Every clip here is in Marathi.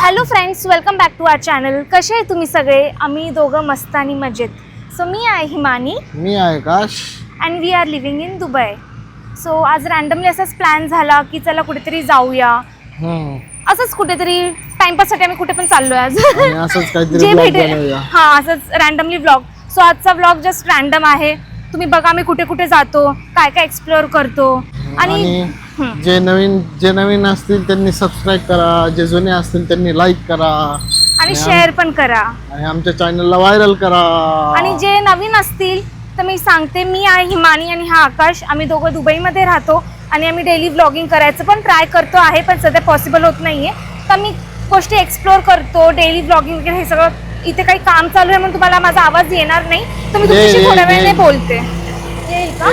Hello friends, welcome back to our channel. कसे आहे तुम्ही सगळे? आम्ही दोघं मस्त आणि मजेत. सो मी आहे हिमानी, मी आहे Kash, and we are living in Dubai. So आज रँडमली असाच प्लॅन झाला की चला कुठेतरी जाऊया. असंच कुठेतरी टाइमपाससाठी आम्ही कुठे पण चाललोय आज. आणि असंच काहीतरी जे ब्लॉग भेटेल बनवूया. हां, असंच रँडमली ब्लॉग. सो आजचा ब्लॉग जस्ट रँडम आहे. तुम्ही बघा आम्ही कुठे कुठे जातो, काय काय एक्सप्लोअर करतो. आणि जे नवीन असतील त्यांनी सबस्क्राईब करा, जे जुने असतील त्यांनी लाईक करा आणि शेअर पण करा आणि आमच्या चॅनलला व्हायरल करा. आणि जे नवीन असतील तर मी सांगते, मी आहे हिमानी आणि हा आकाश. आम्ही दोघं दुबईमध्ये राहतो आणि आम्ही डेली व्लॉगिंग करायचं पण ट्राय करतो आहे, पण सध्या पॉसिबल होत नाही आहे. तर मी गोष्टी एक्सप्लोअर करतो, डेली व्लॉगिंग वगैरे हे सगळं. इथे काही काम चालू आहे म्हणून तुम्हाला माझा आवाज येणार नाही, तर मी तुमच्याशी थोड्या वेळाने बोलते. येईल का?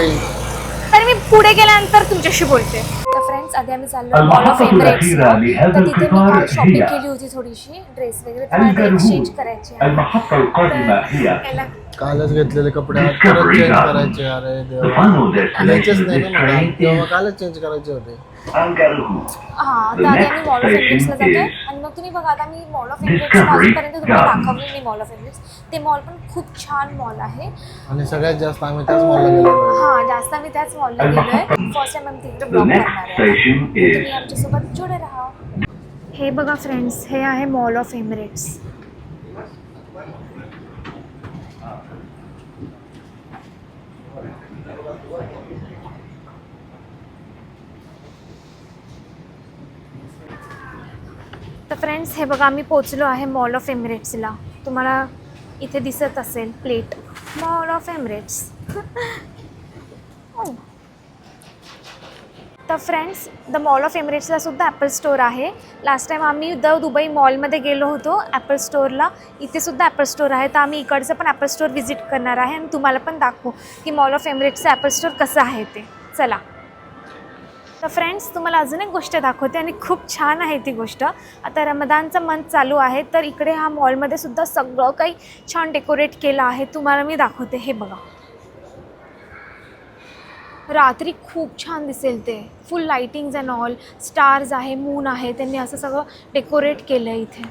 तर मी पुढे गेल्यानंतर तुमच्याशी बोलते. तर फ्रेंड्स, आधी आम्ही चाललो मॉल ऑफ एमिरेट्स. तर तिथे मी काल शॉपिंग केली होती थोडीशी, ड्रेस वगैरे, तर एक्सचेंज करायची आहे. कालच घेतलेले कपडे आज परत चेंज करायचे. अरे देवा, घ्यायचेच नाही ना मला, तेव्हा कालच चेंज करायचे होते. हां, तर आधी आम्ही मॉल ऑफ एमिरेट्सला जातोय. आणि मग तुम्ही बघा, आता मी मॉल ऑफ एमिरेट्स अजूनपर्यंत तुम्हाला दाखवली नाही. मॉल ऑफ एमिरेट्स ते मॉल पण खूप छान मॉल आहे आणि सगळ्यात जास्त आम्ही त्याच मॉलला गेलो. हां, जास्त आम्ही त्याच मॉलला गेलोय. फर्स्ट टाइम आम्ही तिकडे ब्लॉग करणार आहे. तुम्ही आमच्यासोबत जोडे राहा. हे बघा फ्रेंड्स, हे आहे मॉल ऑफ एमिरेट्स. तर फ्रेंड्स, हे बघा आम्ही पोचलो आहे मॉल ऑफ एमिरेट्सला. तुम्हाला इथे दिसत असेल प्लेट, मॉल ऑफ एमिरेट्स. तर फ्रेंड्स, द मॉल ऑफ एमिरेट्सला सुद्धा ॲपल स्टोअर आहे. लास्ट टाईम आम्ही द दुबई मॉलमध्ये गेलो होतो ॲपल स्टोअरला. इथे सुद्धा ॲपल स्टोअर आहे. तर आम्ही इकडचं पण ॲपल स्टोअर व्हिजिट करणार आहे आणि तुम्हाला पण दाखवू की मॉल ऑफ एमिरेट्सचं ॲपल स्टोअर कसं आहे ते. चला. तर फ्रेंड्स, तुम्हाला अजून एक गोष्ट दाखवते आणि खूप छान आहे ती गोष्ट. आता रमदानचा मंथ चालू आहे, तर इकडे हा मॉलमध्ये सुद्धा सगळं काही छान डेकोरेट केलं आहे. तुम्हाला मी दाखवते. हे बघा, रात्री खूप छान दिसेल ते. फुल लाइटिंग्स अँड ऑल, स्टार्स आहे, मून आहे. त्यांनी असं सगळं डेकोरेट केलं आहे इथे.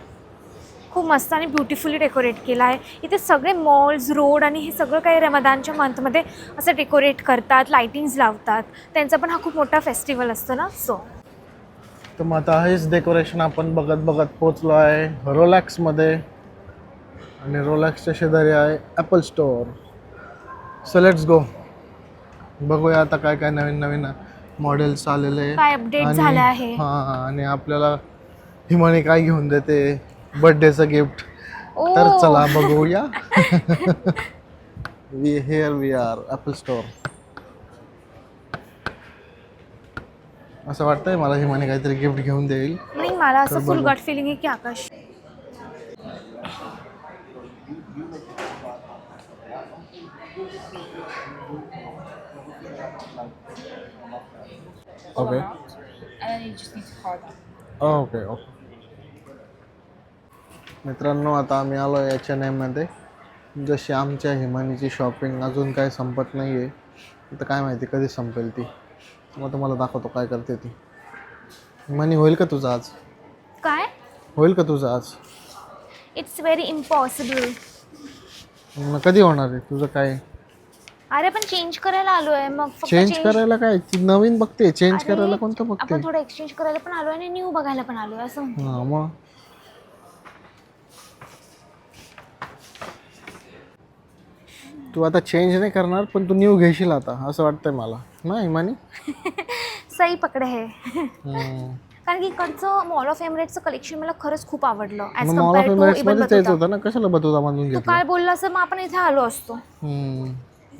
खूप मस्त आणि ब्युटिफुली डेकोरेट केलं आहे. इथे सगळे मॉल्स, रोड आणि हे सगळं काही रमदानच्या मंथमध्ये असं डेकोरेट करतात, लाइटिंग्स लावतात. त्यांचा पण हा खूप मोठा फेस्टिवल असतो ना. सो तर मग आता हेच डेकोरेशन आपण बघत पोचलो आहे रोलॅक्समध्ये. आणि रोलॅक्सच्या शेजारी आहे Apple store. So let's go. बघूया आता काय काय नवीन मॉडेल्स आलेले, काय अपडेट झालं आहे. हां, आणि आपल्याला हिमानी काय घेऊन देते बर्थडेचं गिफ्ट. तर चला बघूया. We are Apple store. असं वाटतंय मला हिमानी काहीतरी गिफ्ट घेऊन देईल. नाही, मला असं फुल गट फिलिंग आहे की आकाश. Okay okay okay. मित्रांनो, आता आम्ही आलो H&M मध्ये. जशी आमच्या हिमानीची शॉपिंग अजून काय संपत नाही आहे, तर काय माहिती कधी संपेल ती. मग तुम्हाला दाखवतो काय करते ती. हिमानी, होईल का तुझं आज? काय होईल का तुझं आज? It's very impossible. मग कधी होणार आहे तुझं काय? अरे पण चेंज करायला आलोय. मग फक्त चेंज करायला काय, ती नवीन बघते. चेंज अरे, करायला कोणतं बघते? आपण थोडं एक्सचेंज करायला पण आलोय आणि न्यू बघायला पण आलोय असं. हां, मग तू आता चेंज नाही करणार, पण तू न्यू घेशील आता असं वाटतंय मला ना हिमानी? सही पकडे हे. कारण की इकडचं मॉल ऑफ एमिरेट्सचं कलेक्शन मला खरंच खूप आवडलं. As mall of compare to Emirates even मध्ये जायचं होतं ना, कशाला बतुता मधून तू घेतलं? काय बोलला असं मग आपण इथे आलो असतो.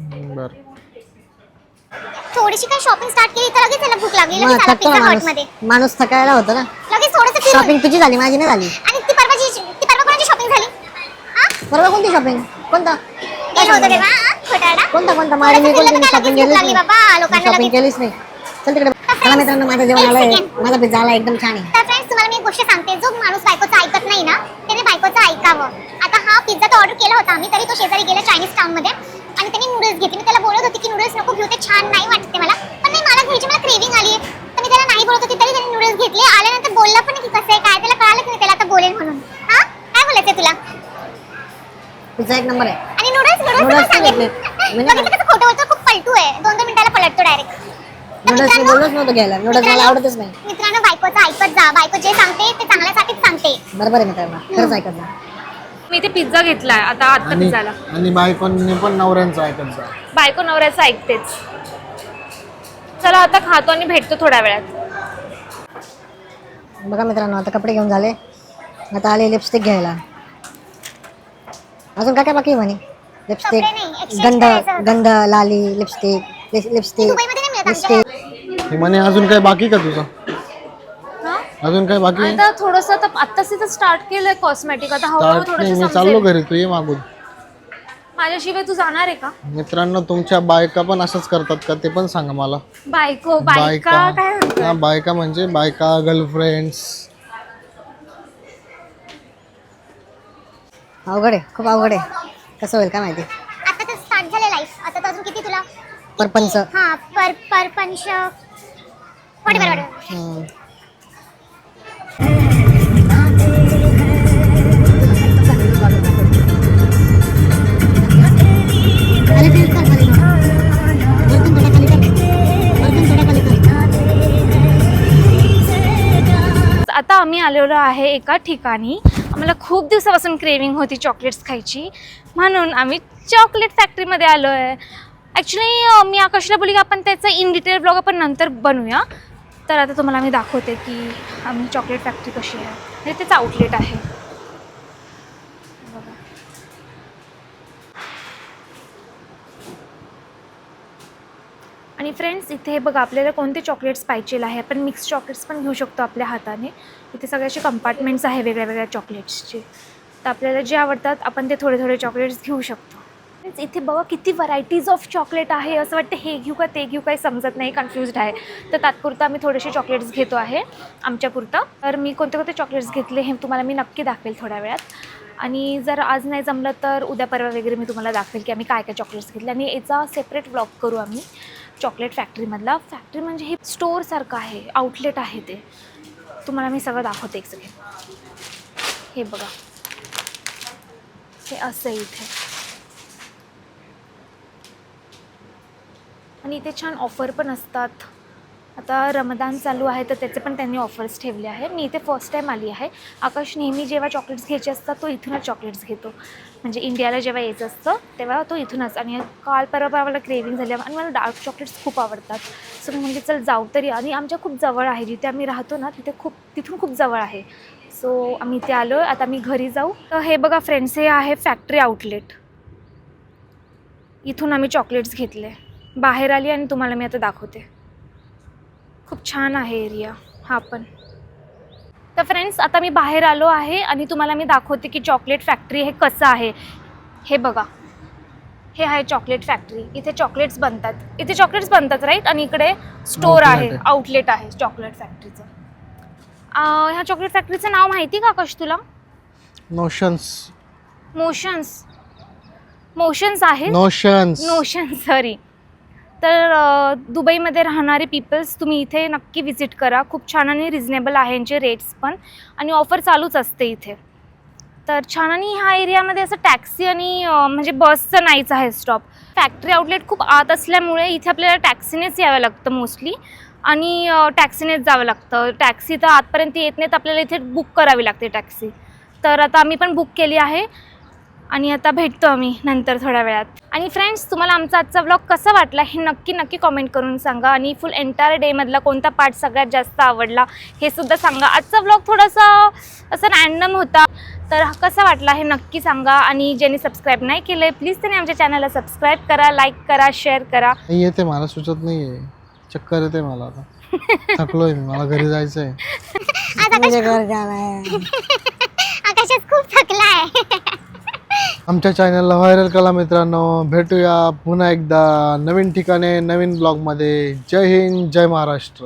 बरं. थोडीशी काय शॉपिंग स्टार्ट केली तर लगेच त्याला भूक लागली. लगेच आला पिझ्झा हट मध्ये. माणूस थकायला होता ना. लगेच थोडंसं शॉपिंग तुझी झाली, माझी नाही झाली. आणि ती परवा कोणाची शॉपिंग झाली? बरोबर. कोणती शॉपिंग? कोणता गेलो होतो तेव्हा खोटारडा. कोणता माझी मी कोणती शॉपिंग केलीच लागली नाही. बाबा लोकांना शॉपिंग लगेच. केलीच नाही. चल तिकडे. चला मित्रांनो, माझं जेवण आलंय. माझा पिझ्झा आला, एकदम छान आहे. तर फ्रेंड्स, तुम्हाला मी एक गोष्ट सांगते. जो माणूस बायकोचं ऐकत नाही ना, त्याने बायकोचं ऐकावं. आता हा पिझ्झा तर ऑर्डर केला होता आम्ही, तरी तो शेजारी गेला चायनीज टाउन मध्ये आणि त्यांनी नूडल्स घेतले. मी त्याला बोलत होती की नूडल्स नको घेऊ, ते छान नाही वाटते मला. पण नाही, मला घ्यायची, मला क्रेविंग आली आहे. तर मी त्याला नाही बोलत होती, तरी त्याने नूडल्स घेतले. आल्यानंतर बोलला पण की कसं आहे काय. त्याला कळालं की मी त्याला आता बोलेल म्हणून. पिझ्झा एक नंबर आहे. आणि नूडल्स नूडल्स Noodles सांगेल पण एक बघितलं कसं खोटं बोलतो, खूप पलटू आहे, 2-2 मिनिटाला पलटतो डायरेक्ट. नूडल्स मी बोललोच नव्हतं घ्यायला. नूडल्स मला आवडतच नाही. मित्रांनो बायकोचं ऐकत जा, बायको जे सांगते ते चांगल्यासाठीच सांगते. बरोबर आहे मित्रांनो, खरंच ऐकत जा. मी ते पिझ्झा घेतलाय आता आणि पिझ्झाला. आणि बायकोंनी पण नवऱ्यांचं ऐकत जा. बायको नवऱ्याचं ऐकतेच. चला आता खातो आणि भेटतो थोड्या वेळात. बघा मित्रांनो, आता कपडे घेऊन झाले, आता आले लिपस्टिक घ्यायला. अजून काय काय बाकी आहे म्हणे? लिपस्टिक, कपडे नाही, exchange गंध करायचं होतं. गंध लाली, लिपस्टिक दुबईमध्ये नाही मिळत आमच्या. लिपस्टिक. हे म्हणे अजून काय बाकी का तुझं? हा? अजून काय बाकी आहे? आता थोडस आत्ताच तिथं स्टार्ट केलंय कॉस्मेटिक. आता हळूहळू Start नाही, मी थोडस चाललो घरी, तू ये मागून. माझ्याशिवाय तू जाणार आहे का? मित्रांनो, तुमच्या बायका पण असंच करतात का ते पण सांगा मला. बायको बायका काय म्हणतो? हा, बायका म्हणजे बायका, गर्लफ्रेंड्स. अवघड आहे, खूप अवघड आहे. कसं होईल काय माहिती. आता तर स्टार्ट झाले लाईफ. आता तर अजून किती तुला? परपंच. हा परपंच whatever. हम्म. आता आम्ही आलेलो आहे एका ठिकाणी. आम्हाला खूप दिवसापासून क्रेविंग होती चॉकलेट्स खायची, म्हणून आम्ही चॉकलेट फॅक्टरीमध्ये आलो आहे. ॲक्च्युली मी आकाशला बोलली की आपण त्याचा इन डिटेल ब्लॉग आपण नंतर बनवूया. तर आता तुम्हाला मी दाखवते की आम्ही चॉकलेट फॅक्टरी कशी आहे. हे त्याचं आउटलेट आहे. बघा. आणि फ्रेंड्स, इथे हे बघा, आपल्याला कोणते चॉकलेट्स पाहिजे आहे. आपण मिक्स चॉकलेट्स पण घेऊ शकतो आपल्या हाताने. इथे सगळे असे कंपार्टमेंट्स आहे वेगळ्या वेगळ्या चॉकलेट्सचे. तर आपल्याला जे आवडतात आपण ते थोडे थोडे चॉकलेट्स घेऊ शकतो. फ्रेंड्स, इथे बघा किती व्हरायटीज ऑफ चॉकलेट आहे. असं वाटतं हे घेऊ का ते घेऊ, काही समजत नाही, कन्फ्युज्ड आहे. तर तात्पुरतं आम्ही थोडेसे चॉकलेट्स घेतो आहे आमच्यापुरतं. तर मी कोणते कोणते चॉकलेट्स घेतले हे तुम्हाला मी नक्की दाखवेल थोड्या वेळात. आणि जर आज नाही जमलं तर उद्या परवा वगैरे मी तुम्हाला दाखवेल की आम्ही काय काय चॉकलेट्स घेतले. आणि याचा सेपरेट ब्लॉग करू आम्ही चॉकलेट फॅक्टरीमधला. फॅक्टरी म्हणजे हे स्टोअरसारखं आहे, आउटलेट आहे. ते तुम्हाला मी सगळं दाखवते एक सेकंड. हे बघा, हे असं आहे इथे. आणि इथे छान ऑफर पण असतात. आता रमदान चालू आहे तर त्याचे पण त्यांनी ऑफर्स ठेवले आहे. मी इथे फर्स्ट टाईम आली आहे. आकाश नेहमी जेव्हा चॉकलेट्स घ्यायचे असतात तो इथूनच चॉकलेट्स घेतो. म्हणजे इंडियाला जेव्हा यायचं असतं तेव्हा तो इथूनच. आणि काल परवा मला क्रेविंग झाली आणि मला डार्क चॉकलेट्स खूप आवडतात. सो मी म्हणजे चल जाऊ तरी. आणि आमच्या खूप जवळ आहे, जिथे आम्ही राहतो ना तिथून खूप जवळ आहे. सो आम्ही इथे आलो. आता मी घरी जाऊ. तर हे बघा फ्रेंड्स, हे आहे फॅक्टरी आउटलेट. इथून आम्ही चॉकलेट्स घेतले. बाहेर आली आणि तुम्हाला मी आता दाखवते. खूप छान आहे एरिया हा पण. तर फ्रेंड्स, आता मी बाहेर आलो आहे आणि तुम्हाला मी दाखवते की चॉकलेट फॅक्टरी हे कसं आहे. हे बघा, हे आहे चॉकलेट फॅक्टरी. इथे चॉकलेट्स बनतात राईट. आणि इकडे स्टोअर आहे, आउटलेट आहे चॉकलेट फॅक्टरीचं. ह्या चॉकलेट फॅक्टरीचं नाव माहिती का आकाश तुला? मोशन्स आहे. Notion sorry. तर दुबईमध्ये राहणारे पीपल्स तुम्ही इथे नक्की विजिट करा. खूप छान आणि रिजनेबल आहे यांचे रेट्स पण. आणि ऑफर चालूच असते इथे. तर छान. आणि ह्या एरियामध्ये असं टॅक्सी आणि म्हणजे बसचं नाहीच आहे स्टॉप. फॅक्टरी आउटलेट खूप आत असल्यामुळे इथे आपल्याला टॅक्सीनेच यावं लागतं मोस्टली. आणि टॅक्सीनेच जावं लागतं. टॅक्सी तर आतपर्यंत येत नाही, तर आपल्याला इथे बुक करावी लागते टॅक्सी. तर आता आम्ही पण बुक केली आहे. आणि आता भेटतो आम्ही नंतर थोड्या वेळात. आणि फ्रेंड्स, तुम्हाला आमचा आजचा व्लॉग कसा वाटला हे नक्की कॉमेंट करून सांगा. आणि फुल एंटायर डेमधला कोणता पार्ट सगळ्यात जास्त आवडला हे सुद्धा सांगा. आजचा व्लॉग थोडासा असं रॅन्डम होता, तर कसा वाटला हे नक्की सांगा. आणि ज्यांनी सबस्क्राईब नाही केलं आहे प्लीज त्यांनी आमच्या चॅनलला सबस्क्राईब करा, लाईक करा, शेअर करा. नाही येते, मला सुचत नाही आहे. चक्कर येते मला आता. थकलोय मी, मला घरी जायचं आहे. आकाशात खूप थकला आहे. आमच्या चॅनलला व्हायरल करा मित्रांनो. भेटूया पुन्हा एकदा नवीन ठिकाणी नवीन ब्लॉगमध्ये. जय हिंद, जय महाराष्ट्र.